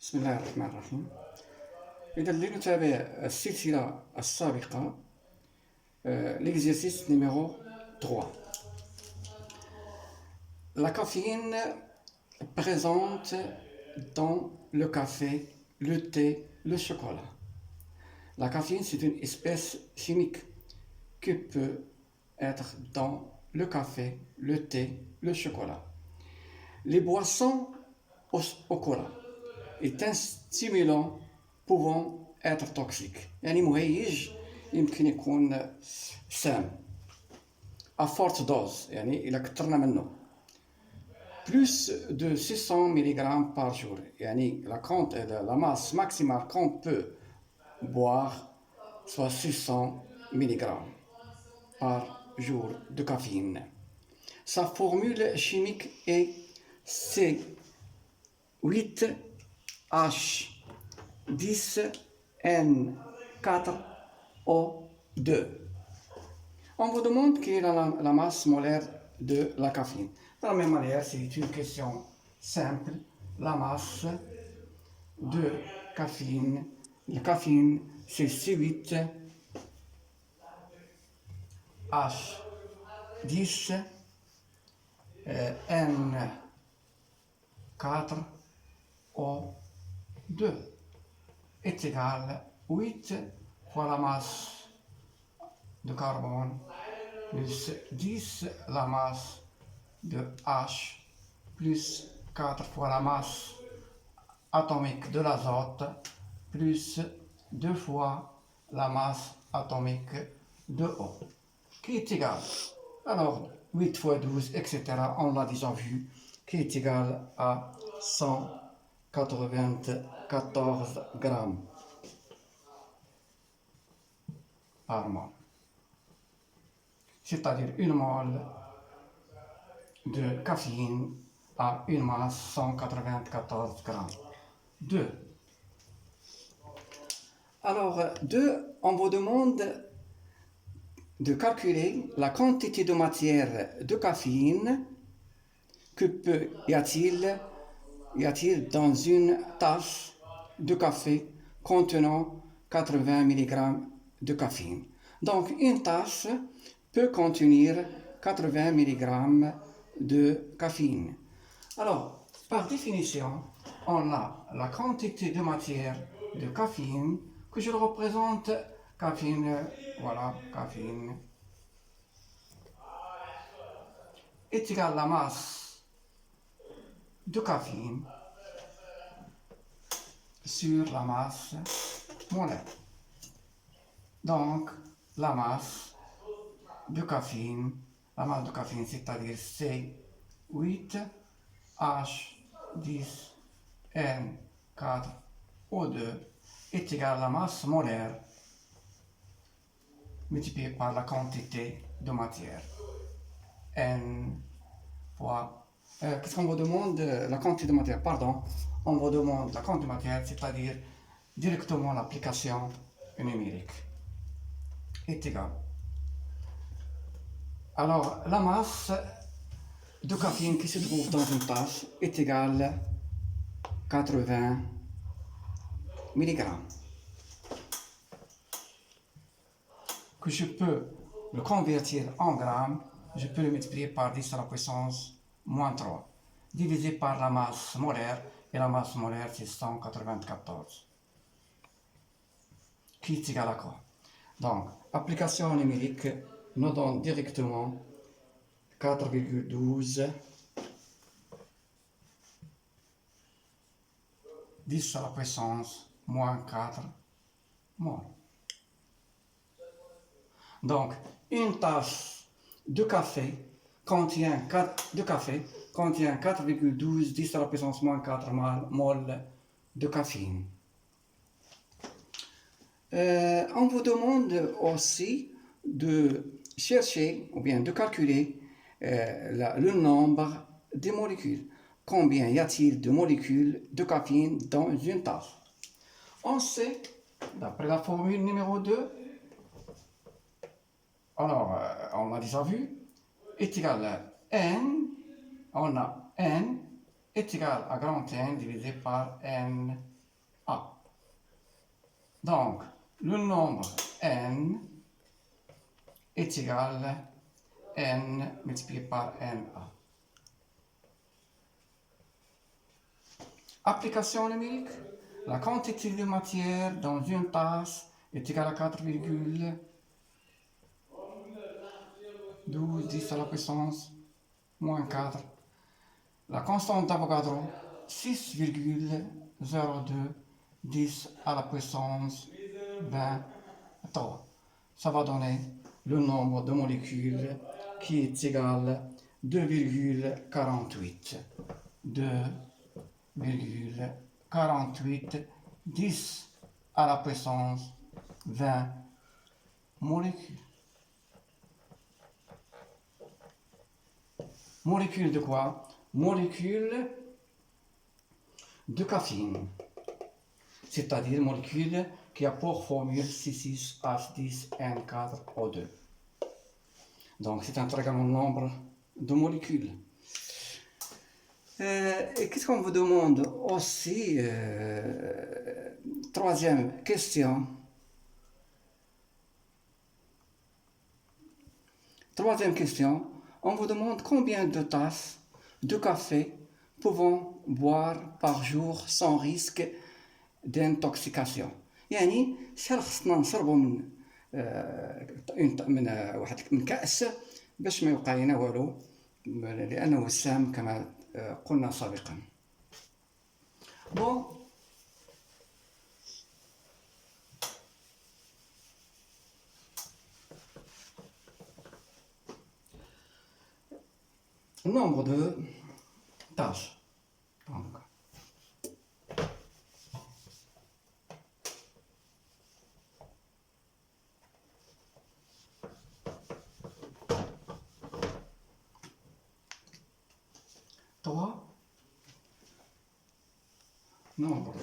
بسم الله الرحمن الرحيم. إذا لنتابع السلسلة السابقة l'exercice numéro 3. La caféine présente dans le café, le thé, le chocolat. La caféine, c'est une espèce chimique qui peut être dans le café, le thé, le chocolat. Les boissons au cola est un stimulant pouvant être toxique. يعني مهيج يمكن يكون سام. À forte dose يعني إذا كثرنا منه. Plus de 600 mg par jour. يعني la masse maximale qu'on peut boire soit 600 mg par jour de caféine. Sa formule chimique est C8H10N4O2. On vous demande quelle est la masse molaire de la caféine. De la même manière, c'est une question simple. La masse de caféine. La caféine, c'est C8H10N4O2 est égal 8 fois la masse de carbone plus 10 la masse de H plus 4 fois la masse atomique de l'azote plus 2 fois la masse atomique de O, qui est égal, alors 8 fois 12, etc., on l'a déjà vu, qui est égal à 194 grammes par mol. C'est-à-dire une mole de caféine a une masse 194 grammes. 2. Alors, 2, on vous demande de calculer la quantité de matière de caféine que y a-t-il dans une tasse de café contenant 80 mg de caféine. Donc, une tasse peut contenir 80 mg de caféine. Alors, par définition, on a la quantité de matière de caféine que je le représente, caféine, voilà, caféine, est égal à la masse de caféine sur la masse molaire. Donc, la masse de caféine, c'est-à-dire C8H10N4O2 est égal à la masse molaire multipliée par la quantité de matière. N fois... qu'est-ce qu'on vous demande? La quantité de matière, pardon. On vous demande la quantité de matière, c'est-à-dire directement l'application numérique, est égale. Alors, la masse de caféine qui se trouve dans une tasse est égale à 80 mg. Que je peux le convertir en grammes, je peux le multiplier par 10 à la puissance moins 3, divisé par la masse molaire, et la masse molaire c'est 194, qui est égal à quoi? Donc, application numérique nous donne directement 4,12 10 à la puissance moins 4 mol. Donc, une tasse de café contient 4,12 10 à la puissance moins 4 mol de caféine. On vous demande aussi de chercher ou bien de calculer le nombre de molécules. Combien y a-t-il de molécules de caféine dans une tasse? On sait, d'après la formule numéro 2, alors on l'a déjà vu, est égal à N, on a N est égal à grand N divisé par NA. Donc, le nombre N est égal à N multiplié par NA. Application numérique. La quantité de matière dans une tasse est égale à 4,12 10 à la puissance moins 4. La constante d'Avogadro, 6,02 10 à la puissance 23. Ça va donner le nombre de molécules qui est égal à 2,48. 2,48 10 à la puissance 20 molécules. Molécules de quoi? Molécules de caféine, c'est-à-dire molécules qui a pour formule C6H10N4O2. Donc c'est un très grand nombre de molécules. Et qu'est-ce qu'on vous demande aussi? Troisième question. Troisième question. On vous demande combien de tasses de café pouvons boire par jour sans risque d'intoxication. يعني شحال خصنا نشربوا من كأس باش ما يوقع لنا والو لأنه سام كما قلنا سابقا. Bon. Nombre de tâches. Trois. Nombre de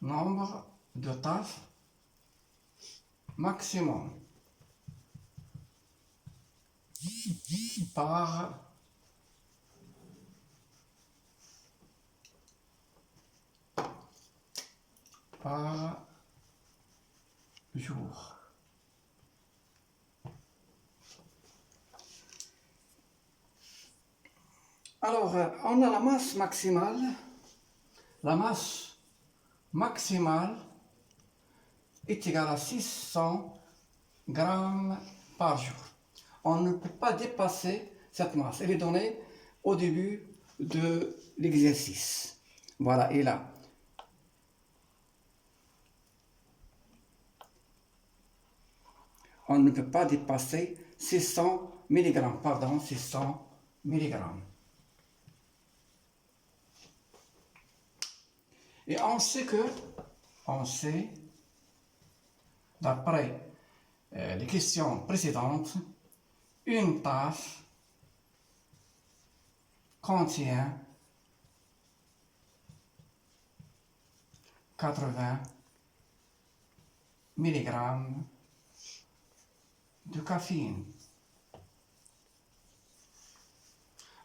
nombre de tâches maximum par jour. Alors, on a la masse maximale. La masse maximale est égale à 600 grammes par jour. On ne peut pas dépasser cette masse. Elle est donnée au début de l'exercice. Voilà, et là. On ne peut pas dépasser 600 mg, pardon, 600 mg. Et on sait, d'après les questions précédentes, une tasse contient 80 mg de caféine.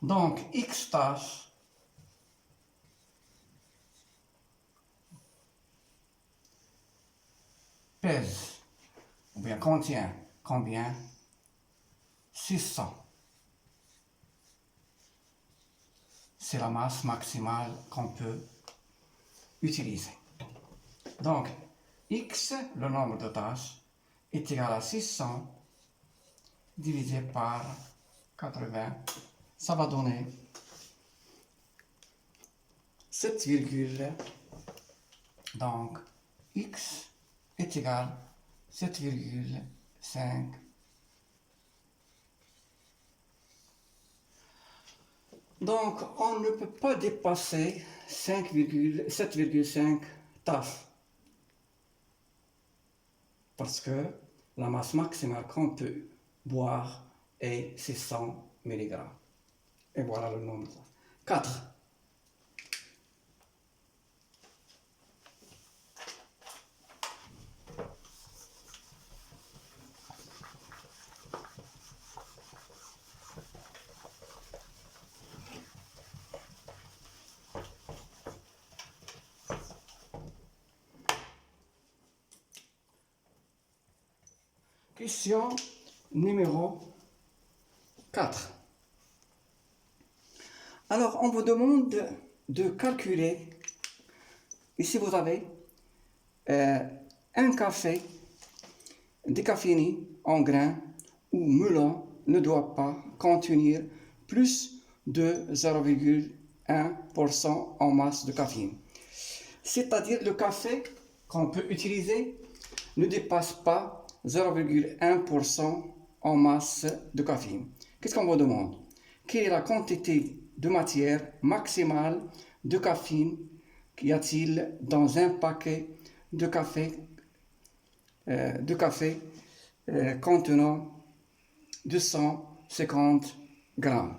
Donc, X tasses pèse, ou bien contient combien? 600. C'est la masse maximale qu'on peut utiliser. Donc, X, le nombre de tâches, est égal à 600 divisé par 80. Ça va donner 7, donc X est égal à 7,5. Donc, on ne peut pas dépasser 7,5 tasses. Parce que la masse maximale qu'on peut boire est 600 mg. Et voilà le nombre. 4. Question numéro 4. Alors, on vous demande de calculer, ici vous avez un café décaféiné en grains ou melon ne doit pas contenir plus de 0,1% en masse de caféine. C'est-à-dire le café qu'on peut utiliser ne dépasse pas 0,1% en masse de caféine. Qu'est-ce qu'on vous demande? Quelle est la quantité de matière maximale de caféine qu'y a-t-il dans un paquet de café contenant 250 grammes.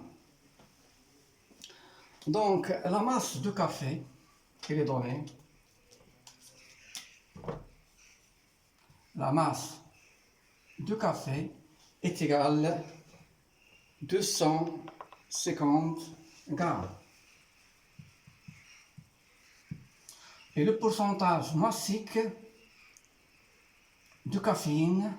Donc, la masse de café, elle est donnée. La masse de café est égale à 250 grammes. Et le pourcentage massique de caféine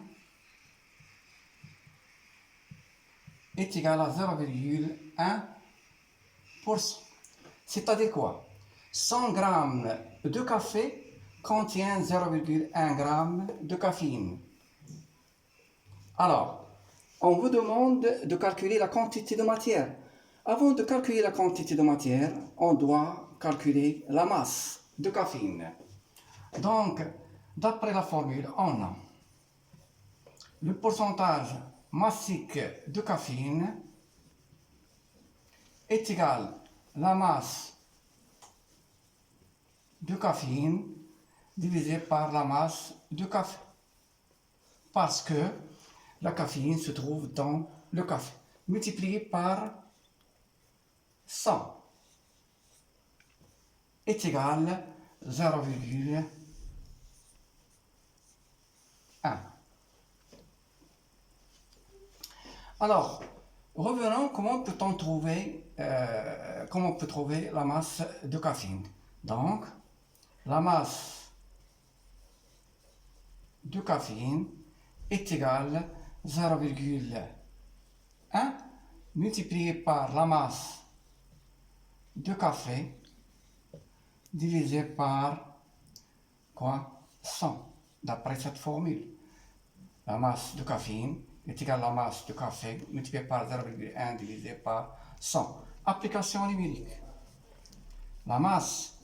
est égal à 0,1%. C'est-à-dire quoi? 100 grammes de café contient 0,1 g de caféine. Alors, on vous demande de calculer la quantité de matière. Avant de calculer la quantité de matière, on doit calculer la masse de caféine. Donc, d'après la formule, on a le pourcentage massique de caféine est égal à la masse de caféine divisé par la masse de café. Parce que la caféine se trouve dans le café. Multiplié par 100 est égal à 0,1. Alors, revenons, comment peut-on trouver, comment on peut trouver la masse de caféine? Donc, la masse de caféine est égale à 0,1 multiplié par la masse de café divisé par quoi? 100, d'après cette formule. La masse de caféine est égale à la masse de café multiplié par 0,1 divisé par 100. Application numérique. La masse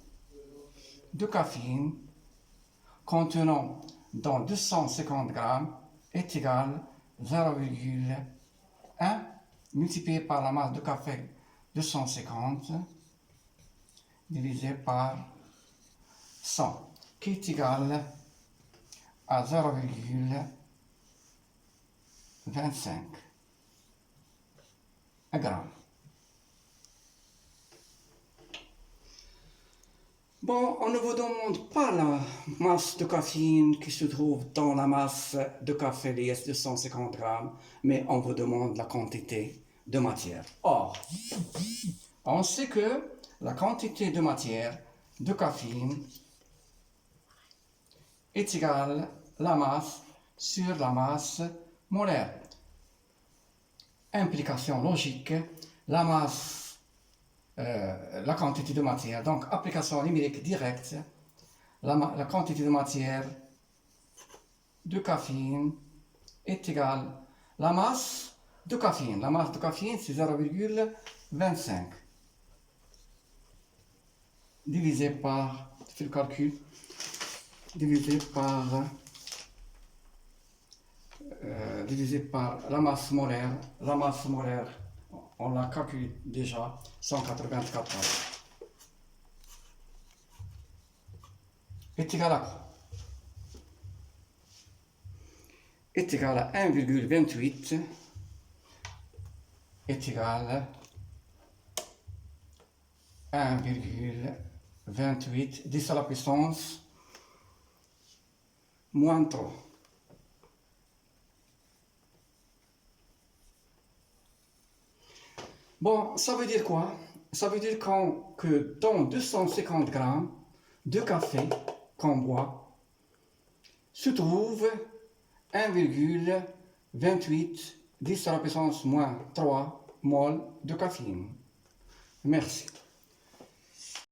de caféine contenant dans 250 grammes est égale à 0,1 multiplié par la masse de café 250 divisé par 100, qui est égal à 0,25 grammes. Bon, on ne vous demande pas la masse de caféine qui se trouve dans la masse de café liesse de 150 grammes, mais on vous demande la quantité de matière. Or, on sait que la quantité de matière de caféine est égale à la masse sur la masse molaire. Implication logique, la masse la quantité de matière. Donc, application numérique directe, la quantité de matière de caféine est égale à la masse de caféine. La masse de caféine, c'est 0,25. Divisé par, fais le calcul, divisé par la masse molaire. La masse molaire, on l'a calculé déjà, 184 est égal à quoi? Est égal à 1,28 est égal à 1,28 10 à la puissance moins 3. Bon, ça veut dire quoi? Ça veut dire que dans 250 grammes de café qu'on boit, se trouve 1,28 10 à la puissance moins 3 mol de caféine. Merci.